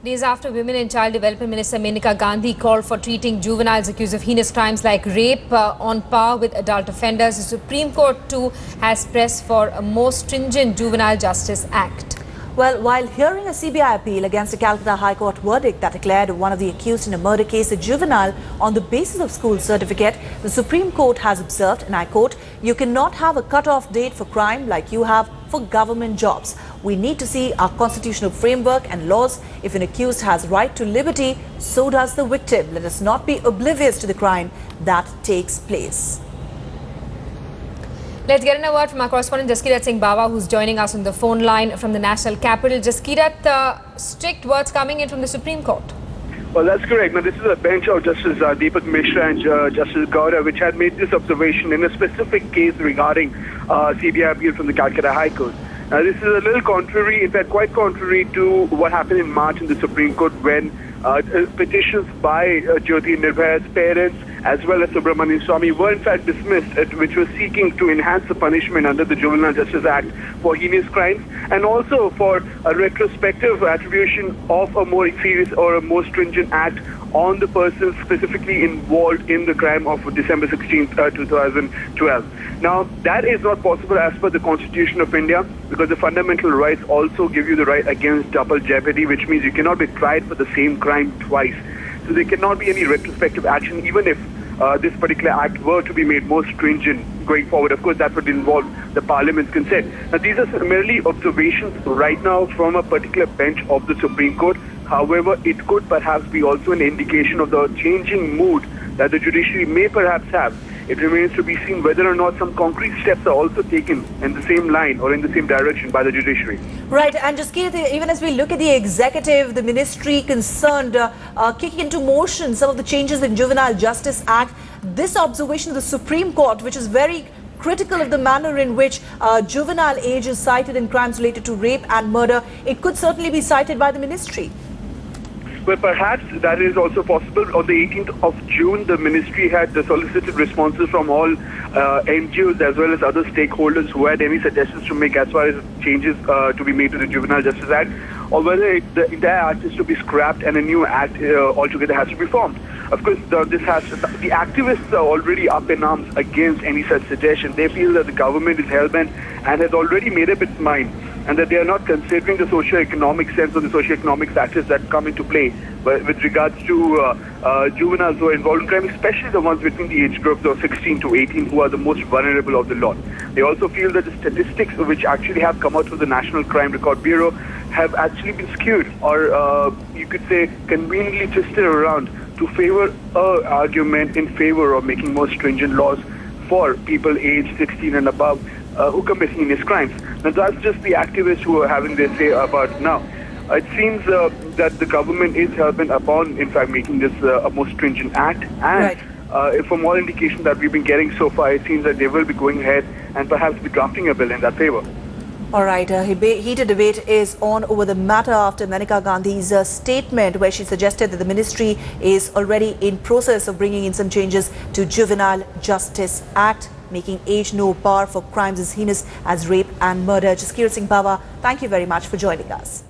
Days after Women and Child Development Minister Maneka called for treating juveniles accused of heinous crimes like rape on par with adult offenders, the Supreme Court too has pressed for a more stringent Juvenile Justice Act. Well, while hearing a CBI appeal against the Kolkata High Court verdict that declared one of the accused in a murder case a juvenile on the basis of school certificate, the Supreme Court has observed, and I quote, "You cannot have a cut-off date for crime like you have for government jobs. We need to see our constitutional framework and laws. If an accused has right to liberty, so does the victim. Let us not be oblivious to the crime that takes place." Let's get in a word from our correspondent Jaskirat Singh Bawa, who's joining us on the phone line from the national capital. Jaskirat, strict words coming in from the Supreme Court. Well, that's correct. Now, this is a bench of Justice Deepak Mishra and Justice Gowda, which had made this observation in a specific case regarding CBI appeal from the Kolkata High Court. Now, this is a little contrary, in fact, quite contrary to what happened in March in the Supreme Court when petitions by Jyoti Nirbhaya's parents as well as Subramanian Swamy were in fact dismissed, which was seeking to enhance the punishment under the Juvenile Justice Act for heinous crimes and also for a retrospective attribution of a more serious or a more stringent act on the person specifically involved in the crime of December 16, 2012. Now, that is not possible as per the Constitution of India because the fundamental rights also give you the right against double jeopardy, which means you cannot be tried for the same crime twice. So there cannot be any retrospective action even if this particular act were to be made more stringent going forward. Of course, that would involve the Parliament's consent. Now, these are merely observations right now from a particular bench of the Supreme Court. However, it could perhaps be also an indication of the changing mood that the judiciary may perhaps have. It remains to be seen whether or not some concrete steps are also taken in the same line or in the same direction by the judiciary. Right, and just even as we look at the executive, the ministry concerned kicking into motion some of the changes in Juvenile Justice Act, this observation of the Supreme Court, which is very critical of the manner in which juvenile age is cited in crimes related to rape and murder, it could certainly be cited by the ministry. Well, perhaps that is also possible. On the 18th of June, the ministry had solicited responses from all NGOs as well as other stakeholders who had any suggestions to make as far as changes to be made to the Juvenile Justice Act, or whether the entire act is to be scrapped and a new act altogether has to be formed. Of course, the activists are already up in arms against any such suggestion. They feel that the government is hell-bent and has already made up its mind, and that they are not considering the socio-economic sense or the socio-economic factors that come into play with regards to juveniles who are involved in crime, especially the ones between the age groups of 16 to 18 who are the most vulnerable of the lot. They also feel that the statistics which actually have come out from the National Crime Record Bureau have actually been skewed or you could say conveniently twisted around to favor an argument in favor of making more stringent laws for people aged 16 and above who commit heinous crimes. Now, that's just the activists who are having their say about now. It seems that the government is hell-bent upon, in fact, making this a more stringent act. And from all indications that we've been getting so far, it seems that they will be going ahead and perhaps be drafting a bill in that favor. All right, heated debate is on over the matter after Maneka Gandhi's statement where she suggested that the ministry is already in process of bringing in some changes to Juvenile Justice Act, making age no bar for crimes as heinous as rape and murder. Jaskirat Singh Bawa, thank you very much for joining us.